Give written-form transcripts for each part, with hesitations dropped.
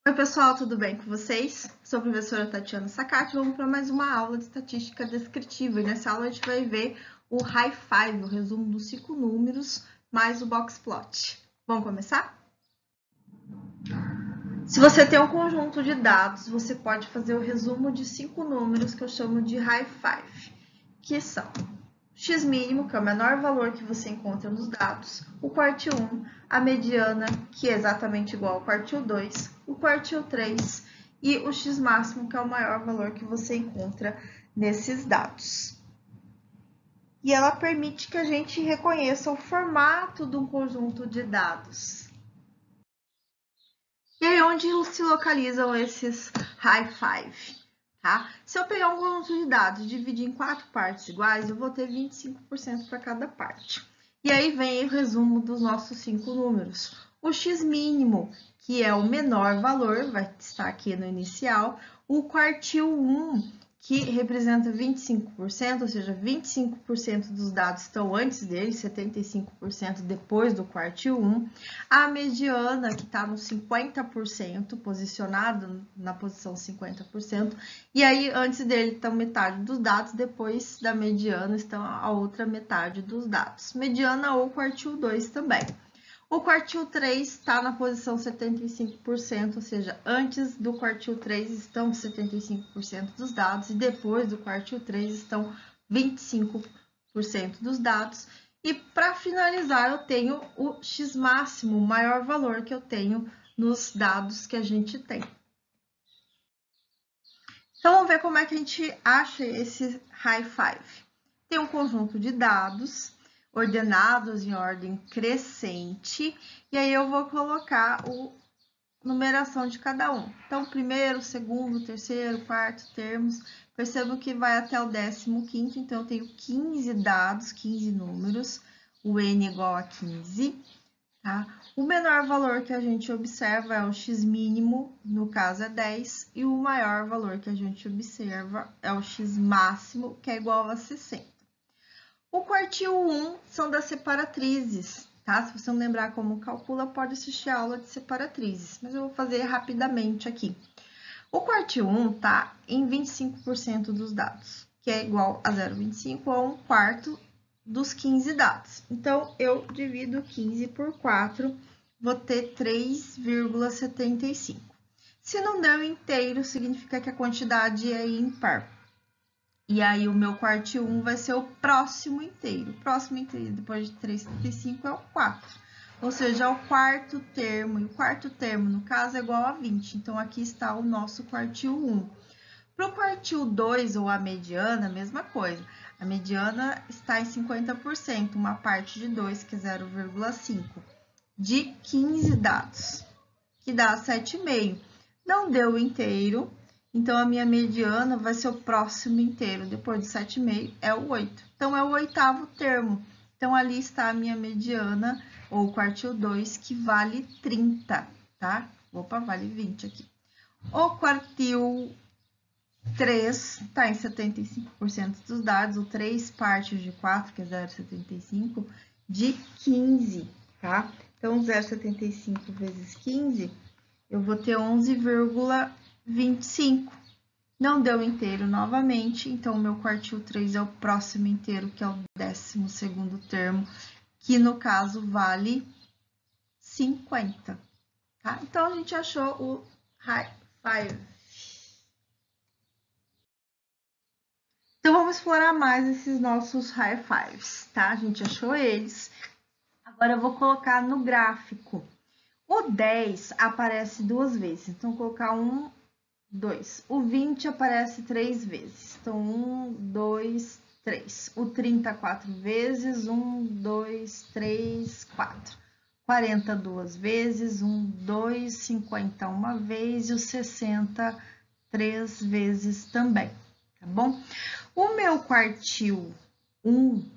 Oi, pessoal, tudo bem com vocês? Sou a professora Tatiana Sacati. Vamos para mais uma aula de estatística descritiva. E nessa aula a gente vai ver o High Five, o resumo dos 5 números, mais o Box Plot. Vamos começar? Se você tem um conjunto de dados, você pode fazer o resumo de 5 números que eu chamo de High Five, que são x mínimo, que é o menor valor que você encontra nos dados, o quartil 1, a mediana, que é exatamente igual ao quartil 2, o quartil 3 e o x máximo, que é o maior valor que você encontra nesses dados. E ela permite que a gente reconheça o formato de um conjunto de dados. E aí, onde se localizam esses high five? Tá? Se eu pegar um conjunto de dados e dividir em 4 partes iguais, eu vou ter 25% para cada parte. E aí vem o resumo dos nossos 5 números. O x mínimo, que é o menor valor, vai estar aqui no inicial. O quartil 1, que representa 25%, ou seja, 25% dos dados estão antes dele, 75% depois do quartil 1. A mediana, que está no 50%, posicionado na posição 50%, e aí antes dele estão metade dos dados, depois da mediana estão a outra metade dos dados. Mediana ou quartil 2 também. O quartil 3 está na posição 75%, ou seja, antes do quartil 3 estão 75% dos dados e depois do quartil 3 estão 25% dos dados. E para finalizar, eu tenho o x máximo, o maior valor que eu tenho nos dados que a gente tem. Então, vamos ver como é que a gente acha esse high five. Tem um conjunto de dados ordenados em ordem crescente, e aí eu vou colocar a numeração de cada um. Então, primeiro, segundo, terceiro, quarto, termos. Percebo que vai até o 15º, então eu tenho 15 dados, 15 números, o n igual a 15. Tá? O menor valor que a gente observa é o x mínimo, no caso é 10, e o maior valor que a gente observa é o x máximo, que é igual a 60. O quartil 1 são das separatrizes, tá? Se você não lembrar como calcula, pode assistir a aula de separatrizes, mas eu vou fazer rapidamente aqui. O quartil 1 tá em 25% dos dados, que é igual a 0,25 ou 1/4 dos 15 dados. Então, eu divido 15 por 4, vou ter 3,75. Se não deu inteiro, significa que a quantidade é ímpar. E aí, o meu quartil 1 vai ser o próximo inteiro. O próximo inteiro, depois de 3,75, é o 4. Ou seja, é o quarto termo. E o quarto termo, no caso, é igual a 20. Então, aqui está o nosso quartil 1. Para o quartil 2, ou a mediana, a mesma coisa. A mediana está em 50%, uma parte de 2, que é 0,5, de 15 dados, que dá 7,5. Não deu inteiro, então a minha mediana vai ser o próximo inteiro, depois de 7,5 é o 8. Então, é o oitavo termo. Então, ali está a minha mediana, ou quartil 2, que vale 30, tá? Opa, vale 20 aqui. O quartil 3 está em 75% dos dados, o 3 partes de 4, que é 0,75, de 15, tá? Então, 0,75 vezes 15, eu vou ter 11,25. Não deu inteiro novamente, então o meu quartil 3 é o próximo inteiro, que é o 12º termo, que no caso vale 50, tá? Então, a gente achou o high five. Então, vamos explorar mais esses nossos high fives, tá? A gente achou eles. Agora, eu vou colocar no gráfico. O 10 aparece 2 vezes, então, vou colocar 1, 2. O 20 aparece 3 vezes, então, 1, 2, 3. O 30, 4 vezes, 1, 2, 3, 4. 40, 2 vezes, 1, 2, 50, 1 vez, e o 60, 3 vezes também, tá bom? O meu quartil 1,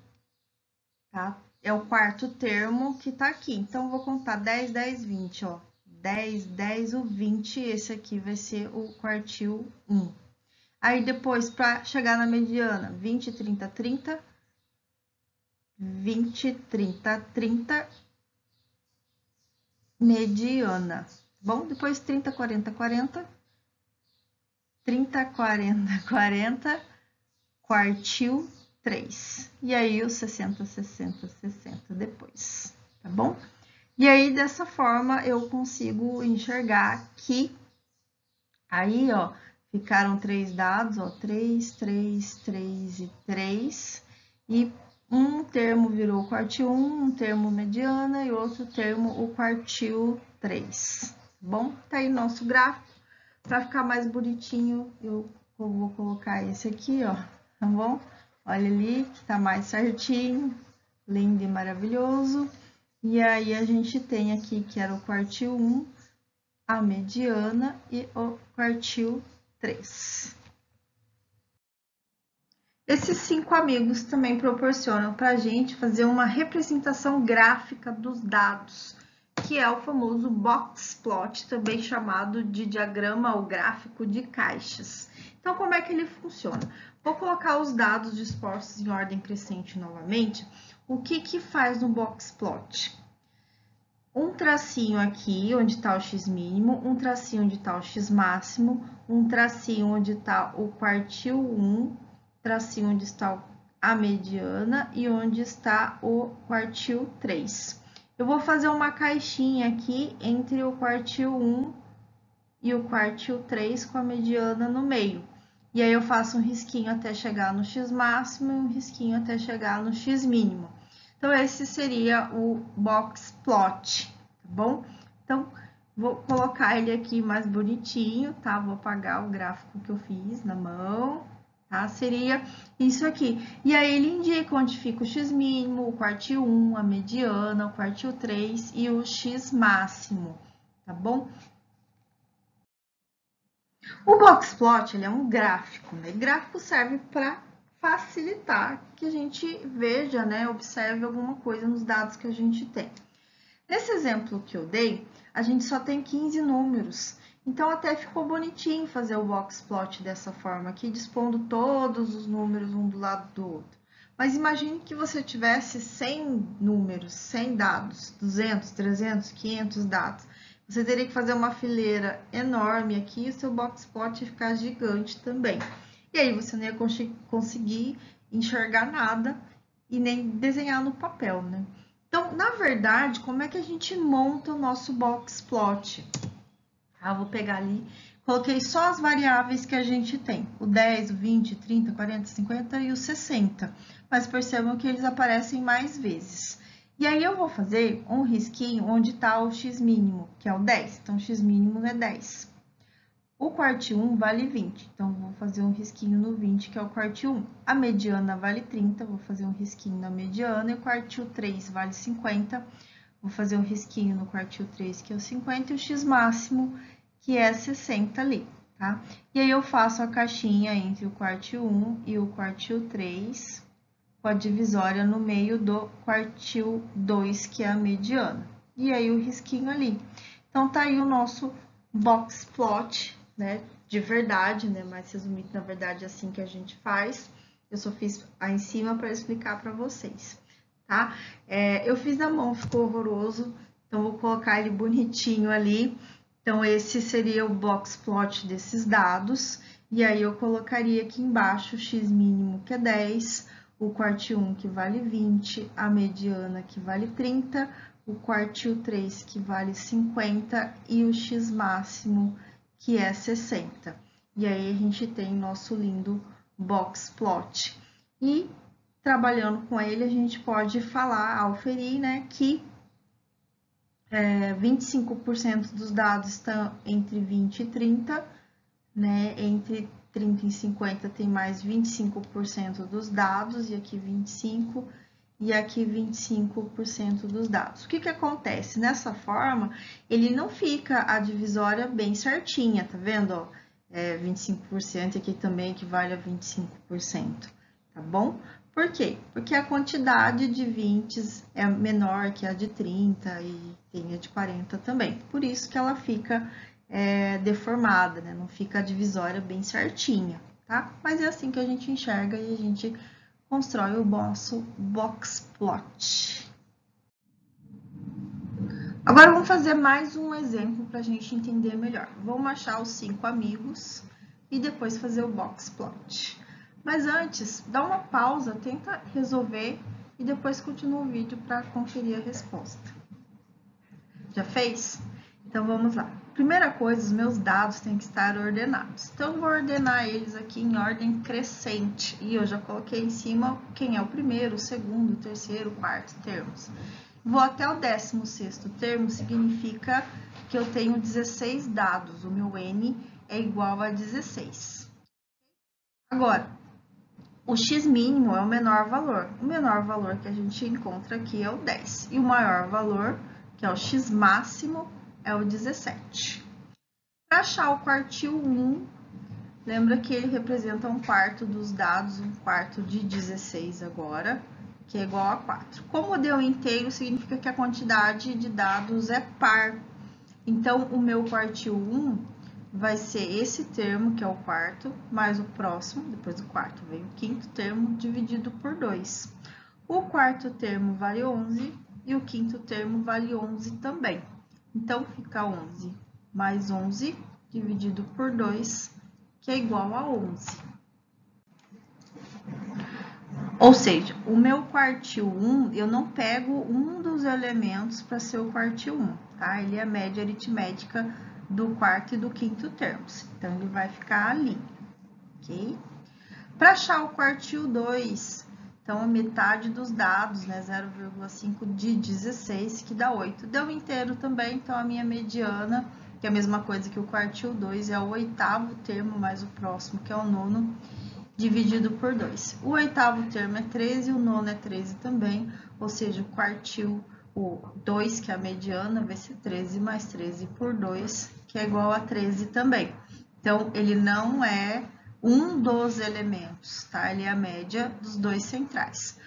tá? É o quarto termo que tá aqui. Então, vou contar 10, 10, 20, ó. 10, 10, o 20, esse aqui vai ser o quartil 1. Aí, depois, para chegar na mediana, 20, 30, 30. 20, 30, 30. Mediana. bom? Depois 30, 40, 40, 30, 40, 40, quartil 3. E aí, os 60, 60, 60 depois, tá bom? E aí, dessa forma, eu consigo enxergar que aí, ó, ficaram 3 dados, ó, 3, 3, 3 e 3. E um termo virou o quartil 1, um termo mediana e outro termo o quartil 3. Tá bom? Tá aí nosso gráfico. Para ficar mais bonitinho, eu vou colocar esse aqui, ó, tá bom? Olha ali, que tá mais certinho, lindo e maravilhoso. E aí, a gente tem aqui que era o quartil 1, a mediana e o quartil 3. Esses 5 amigos também proporcionam para a gente fazer uma representação gráfica dos dados, que é o famoso box plot, também chamado de diagrama ou gráfico de caixas. Então, como é que ele funciona? Vou colocar os dados dispostos em ordem crescente novamente. O que faz no box plot? Um tracinho aqui, onde está o x mínimo, um tracinho onde está o x máximo, um tracinho onde está o quartil 1, tracinho onde está a mediana e onde está o quartil 3. Eu vou fazer uma caixinha aqui entre o quartil 1 e o quartil 3 com a mediana no meio. E aí, eu faço um risquinho até chegar no x máximo e um risquinho até chegar no x mínimo. Então, esse seria o box plot, tá bom? Então, vou colocar ele aqui mais bonitinho, tá? Vou apagar o gráfico que eu fiz na mão, tá? Seria isso aqui. E aí, ele indica onde fica o x mínimo, o quartil 1, a mediana, o quartil 3 e o x máximo, tá bom? O box plot, ele é um gráfico, né? Gráfico serve para facilitar que a gente veja, né, observe alguma coisa nos dados que a gente tem. Nesse exemplo que eu dei, a gente só tem 15 números, então até ficou bonitinho fazer o box plot dessa forma aqui, dispondo todos os números um do lado do outro. Mas imagine que você tivesse 100 números, 100 dados, 200, 300, 500 dados. Você teria que fazer uma fileira enorme aqui e o seu box plot ia ficar gigante também. E aí você não ia conseguir enxergar nada e nem desenhar no papel, né? Então, na verdade, como é que a gente monta o nosso box plot? Vou pegar ali, coloquei só as variáveis que a gente tem, o 10, o 20, 30, 40, 50 e o 60, mas percebam que eles aparecem mais vezes. E aí, eu vou fazer um risquinho onde está o x mínimo, que é o 10, então, o x mínimo é 10. O quartil 1 vale 20, então, vou fazer um risquinho no 20, que é o quartil 1. A mediana vale 30, vou fazer um risquinho na mediana, e o quartil 3 vale 50, vou fazer um risquinho no quartil 3, que é o 50, e o x máximo, que é 60 ali, tá? E aí, eu faço a caixinha entre o quartil 1 e o quartil 3, com a divisória no meio do quartil 2, que é a mediana. E aí, o risquinho ali. Então, tá aí o nosso box plot, né? De verdade, né? Mais resumido, na verdade, é assim que a gente faz. Eu só fiz aí em cima para explicar para vocês, tá? Eu fiz na mão, ficou horroroso, então vou colocar ele bonitinho ali. Então, esse seria o box plot desses dados. E aí, eu colocaria aqui embaixo o x mínimo, que é 10, o quartil 1, que vale 20, a mediana, que vale 30, o quartil 3, que vale 50, e o x máximo, que é 60. E aí, a gente tem nosso lindo box plot. E, trabalhando com ele, a gente pode falar, auferir, né, que 25% dos dados estão entre 20 e 30, né? Entre 30 e 50 tem mais 25% dos dados, e aqui 25%, e aqui 25% dos dados. O que acontece? Nessa forma, ele não fica a divisória bem certinha, tá vendo? Ó, 25% aqui também equivale a 25%, tá bom? Por quê? Porque a quantidade de 20 é menor que a de 30 e tem a de 40 também. Por isso que ela fica deformada, né? Não fica a divisória bem certinha, tá? Mas é assim que a gente enxerga e a gente constrói o nosso box plot. Agora, vamos fazer mais um exemplo para a gente entender melhor. Vamos achar os 5 amigos e depois fazer o box plot. Mas antes, dá uma pausa, tenta resolver e depois continua o vídeo para conferir a resposta. Já fez? Então, vamos lá. Primeira coisa, os meus dados têm que estar ordenados. Então, eu vou ordenar eles aqui em ordem crescente. E eu já coloquei em cima quem é o primeiro, o segundo, o terceiro, o quarto termos. Vou até o 16º termo, significa que eu tenho 16 dados. O meu N é igual a 16. Agora, o x mínimo é o menor valor. O menor valor que a gente encontra aqui é o 10. E o maior valor, que é o x máximo, é o 17. Para achar o quartil 1, lembra que ele representa um quarto dos dados, um quarto de 16 agora, que é igual a 4. Como deu inteiro, significa que a quantidade de dados é par. Então, o meu quartil 1 vai ser esse termo, que é o quarto, mais o próximo, depois do quarto vem o quinto termo, dividido por 2. O quarto termo vale 11 e o quinto termo vale 11 também. Então, fica 11 mais 11 dividido por 2, que é igual a 11. Ou seja, o meu quartil 1, eu não pego um dos elementos para ser o quartil 1, tá? Ele é a média aritmética do quarto e do quinto termos. Então, ele vai ficar ali, ok? Para achar o quartil 2, então, a metade dos dados, né? 0,5 de 16, que dá 8. Deu inteiro também, então, a minha mediana, que é a mesma coisa que o quartil 2, é o 8º termo mais o próximo, que é o 9º, dividido por 2. O 8º termo é 13, o 9º é 13 também, ou seja, o quartil, o 2, que é a mediana, vai ser 13 mais 13 por 2, que é igual a 13 também. Então, ele não é um dos elementos, tá? Ele é a média dos dois centrais.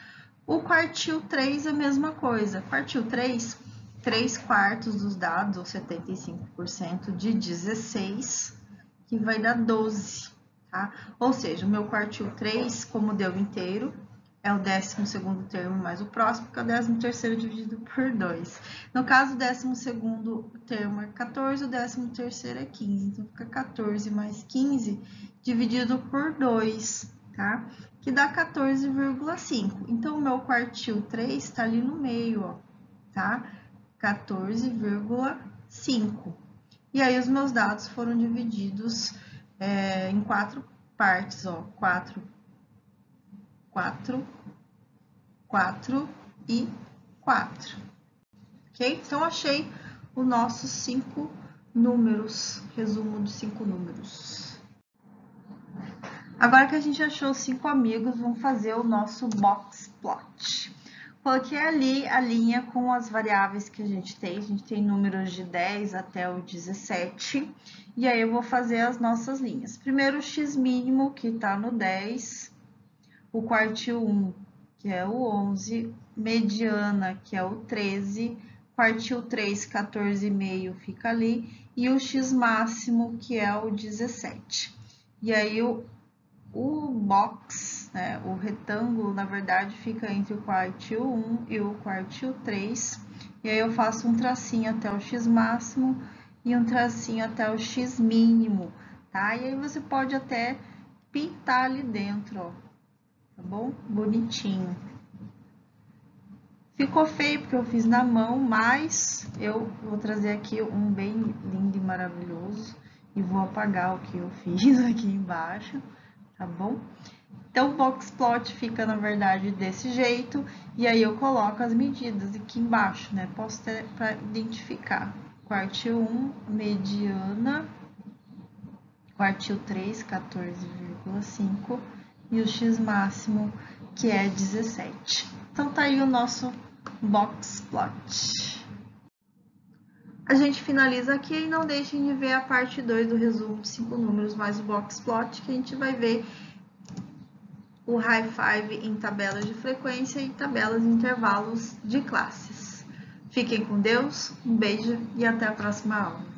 O quartil 3 é a mesma coisa. Quartil 3, 3/4 dos dados, ou 75% de 16, que vai dar 12. Tá? Ou seja, o meu quartil 3, como deu inteiro, é o 12º termo mais o próximo, que é o 13º dividido por 2. No caso, o 12º termo é 14, o 13º é 15. Então, fica 14 mais 15 dividido por 2, tá? Que dá 14,5. Então, o meu quartil 3 está ali no meio, ó, tá? 14,5. E aí, os meus dados foram divididos em 4 partes, ó, 4, 4, 4 e 4, ok? Então, achei os nossos 5 números, resumo dos 5 números. Agora que a gente achou os 5 amigos, vamos fazer o nosso box plot. Coloquei ali a linha com as variáveis que a gente tem números de 10 até o 17, e aí eu vou fazer as nossas linhas. Primeiro o x mínimo, que tá no 10, o quartil 1, que é o 11, mediana, que é o 13, quartil 3, 14,5 fica ali, e o x máximo, que é o 17. E aí o box, né, o retângulo, na verdade, fica entre o quartil 1 e o quartil 3. E aí eu faço um tracinho até o x máximo e um tracinho até o x mínimo, tá? E aí você pode até pintar ali dentro, ó, tá bom? Bonitinho. Ficou feio porque eu fiz na mão, mas eu vou trazer aqui um bem lindo e maravilhoso e vou apagar o que eu fiz aqui embaixo, tá bom? Então, o box plot fica, na verdade, desse jeito, e aí eu coloco as medidas aqui embaixo, né? Posso ter para identificar. Quartil 1, mediana, quartil 3, 14,5, e o x máximo, que é 17. Então, tá aí o nosso box plot. A gente finaliza aqui e não deixem de ver a parte 2 do resumo de 5 números mais o box plot, que a gente vai ver o high five em tabelas de frequência e tabelas de intervalos de classes. Fiquem com Deus, um beijo e até a próxima aula.